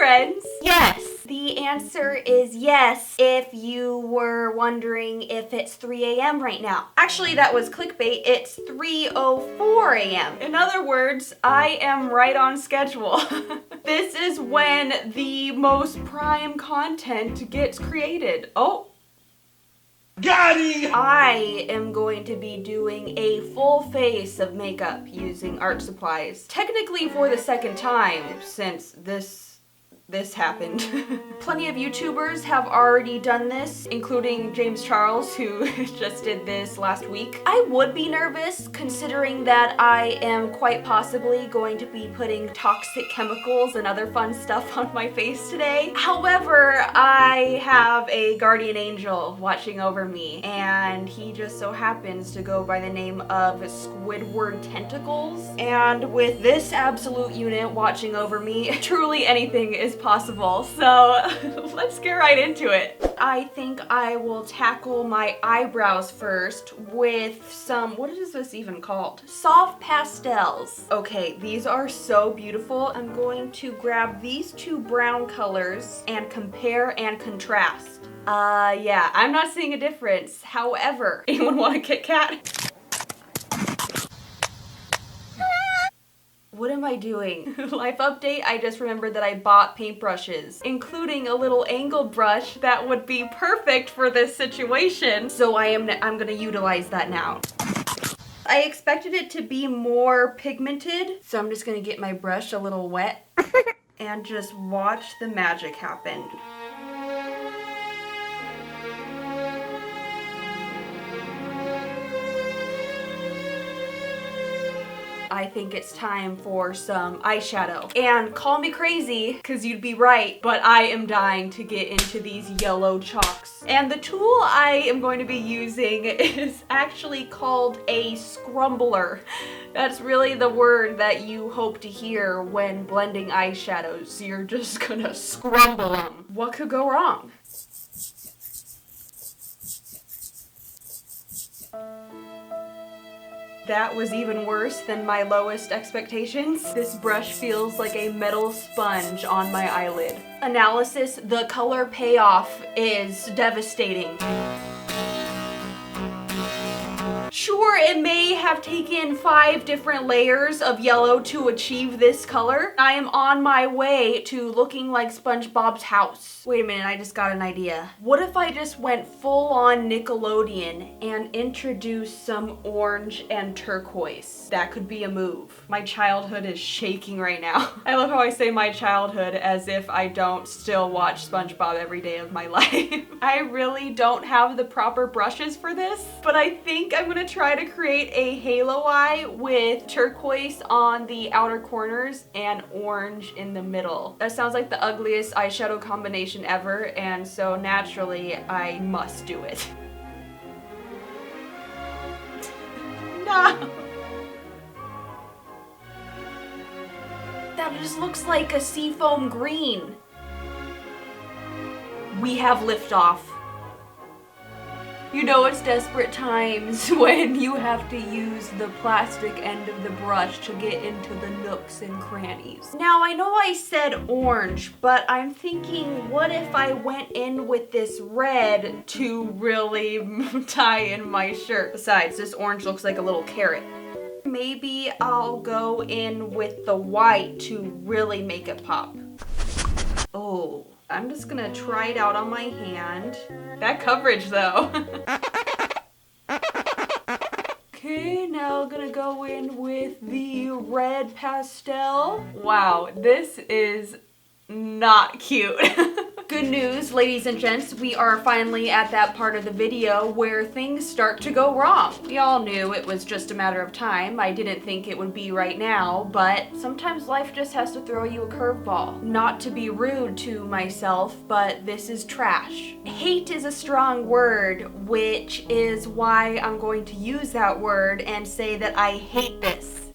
friends. Yes. The answer is yes, if you were wondering if it's 3 a.m. right now. Actually, that was clickbait. It's 3:04 a.m. In other words, I am right on schedule. This is when the most prime content gets created. Oh. Got it! I am going to be doing a full face of makeup using art supplies. Technically for the second time since this happened. Plenty of YouTubers have already done this, including James Charles, who just did this last week. I would be nervous considering that I am quite possibly going to be putting toxic chemicals and other fun stuff on my face today. However, I have a guardian angel watching over me, and he just so happens to go by the name of Squidward Tentacles. And with this absolute unit watching over me, truly anything is possible. So let's get right into it. I think I will tackle my eyebrows first with some, what is this even called? Soft pastels. Okay, these are so beautiful. I'm going to grab these two brown colors and compare and contrast. Yeah, I'm not seeing a difference. However, anyone want a Kit Kat? What am I doing? Life update, I just remembered that I bought paintbrushes, including a little angled brush that would be perfect for this situation. So I'm gonna utilize that now. I expected it to be more pigmented, so I'm just gonna get my brush a little wet and just watch the magic happen. I think it's time for some eyeshadow. And call me crazy, because you'd be right, but I am dying to get into these yellow chalks. And the tool I am going to be using is actually called a scrumbler. That's really the word that you hope to hear when blending eyeshadows. You're just gonna scrumble them. What could go wrong? That was even worse than my lowest expectations. This brush feels like a metal sponge on my eyelid. Analysis, the color payoff is devastating. Sure, it may have taken 5 different layers of yellow to achieve this color. I am on my way to looking like SpongeBob's house. Wait a minute, I just got an idea. What if I just went full on Nickelodeon and introduced some orange and turquoise? That could be a move. My childhood is shaking right now. I love how I say my childhood as if I don't still watch SpongeBob every day of my life. I really don't have the proper brushes for this, but I think I'm gonna try to create a halo eye with turquoise on the outer corners and orange in the middle. That sounds like the ugliest eyeshadow combination ever, and so naturally I must do it. No! That just looks like a seafoam green. We have liftoff. You know it's desperate times when you have to use the plastic end of the brush to get into the nooks and crannies. Now I know I said orange, but I'm thinking what if I went in with this red to really tie in my shirt? Besides, this orange looks like a little carrot. Maybe I'll go in with the white to really make it pop. Oh. I'm just gonna try it out on my hand. That coverage though. Okay, now I'm gonna go in with the red pastel. Wow, this is not cute. Good news, ladies and gents, we are finally at that part of the video where things start to go wrong. We all knew it was just a matter of time. I didn't think it would be right now, but sometimes life just has to throw you a curveball. Not to be rude to myself, but this is trash. Hate is a strong word, which is why I'm going to use that word and say that I hate this.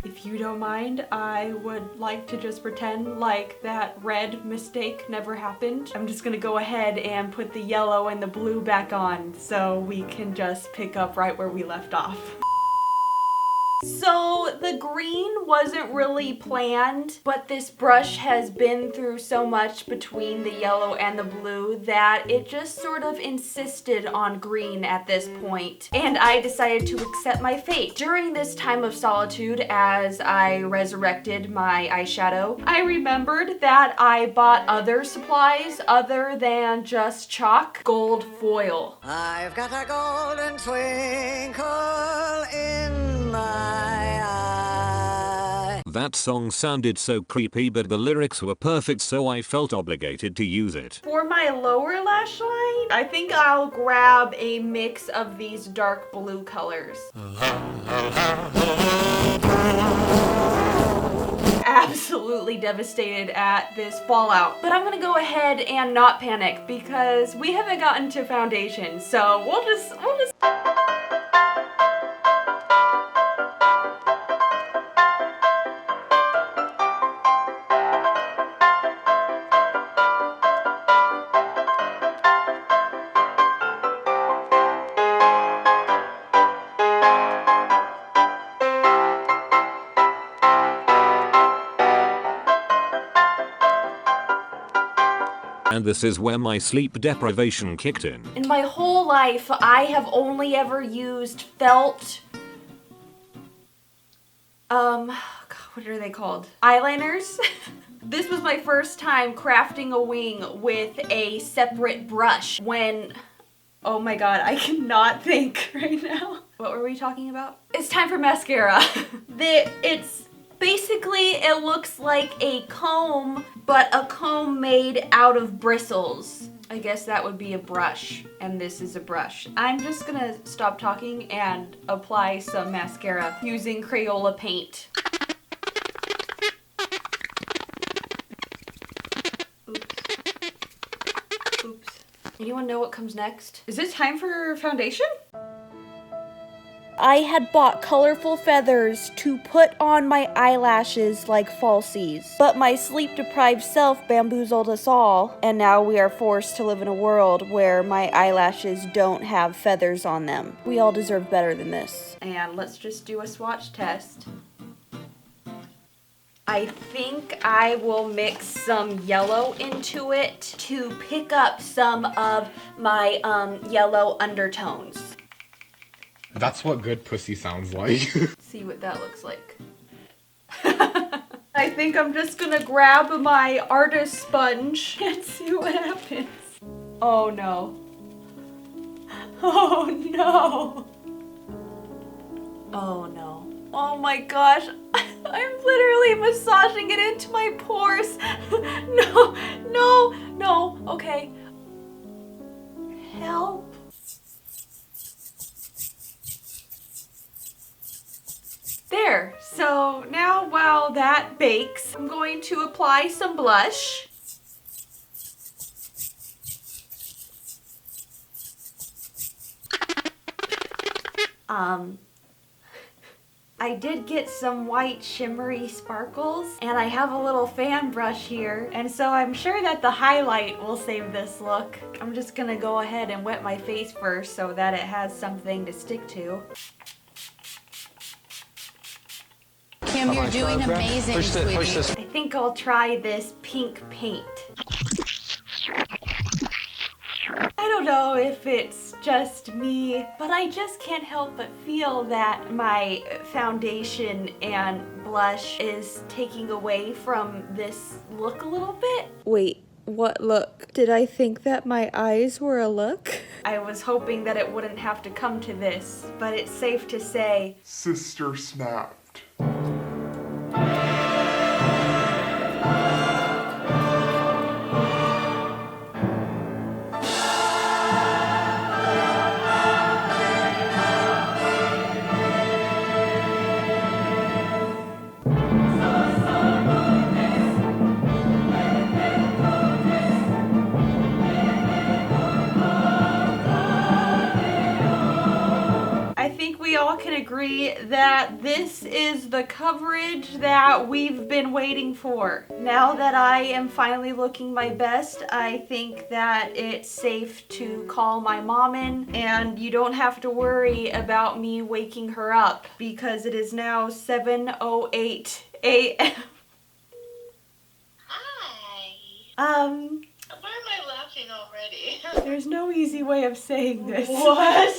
If you don't mind, I would like to just pretend like that red mistake never happened. I'm just gonna go ahead and put the yellow and the blue back on so we can just pick up right where we left off. So the green wasn't really planned, but this brush has been through so much between the yellow and the blue that it just sort of insisted on green at this point, and I decided to accept my fate. During this time of solitude, as I resurrected my eyeshadow, I remembered that I bought other supplies other than just chalk. Gold foil. I've got a golden twinkle in my eye. That song sounded so creepy, but the lyrics were perfect, so I felt obligated to use it. For my lower lash line, I think I'll grab a mix of these dark blue colors. Absolutely devastated at this fallout, but I'm gonna go ahead and not panic because we haven't gotten to foundation, so we'll just And this is where my sleep deprivation kicked in. In my whole life, I have only ever used felt, God, what are they called? Eyeliners? This was my first time crafting a wing with a separate brush when, oh my god, I cannot think right now. What were we talking about? It's time for mascara. It's basically, it looks like a comb, but a comb made out of bristles. I guess that would be a brush, and this is a brush. I'm just gonna stop talking and apply some mascara using Crayola paint. Oops. Oops. Anyone know what comes next? Is it time for foundation? I had bought colorful feathers to put on my eyelashes like falsies, but my sleep-deprived self bamboozled us all, and now we are forced to live in a world where my eyelashes don't have feathers on them. We all deserve better than this. And let's just do a swatch test. I think I will mix some yellow into it to pick up some of my yellow undertones. That's what good pussy sounds like. See what that looks like. I think I'm just gonna grab my artist sponge and see what happens. Oh no. Oh no. Oh no. Oh my gosh. I'm literally massaging it into my pores. No, no, no. Okay. Help. There, so now while that bakes, I'm going to apply some blush. I did get some white shimmery sparkles, and I have a little fan brush here, and so I'm sure that the highlight will save this look. I'm just gonna go ahead and wet my face first so that it has something to stick to. Kim, you're doing amazing, sweetie. I think I'll try this pink paint. I don't know if it's just me, but I just can't help but feel that my foundation and blush is taking away from this look a little bit. Wait, what look? Did I think that my eyes were a look? I was hoping that it wouldn't have to come to this, but it's safe to say, Sister snapped. agree that this is the coverage that we've been waiting for. Now that I am finally looking my best, I think that it's safe to call my mom in, and you don't have to worry about me waking her up because it is now 7:08 a.m. Hi. Why am I laughing already? There's no easy way of saying this. What?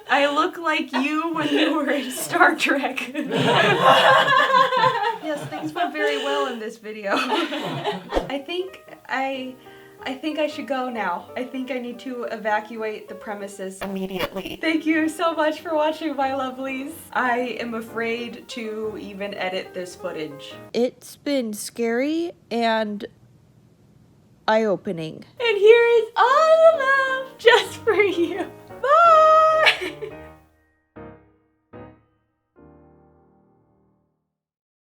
I look like you when you were in Star Trek. Yes, things went very well in this video. I think I should go now. I think I need to evacuate the premises immediately. Thank you so much for watching, my lovelies. I am afraid to even edit this footage. It's been scary and eye-opening. And here is all the love just for you.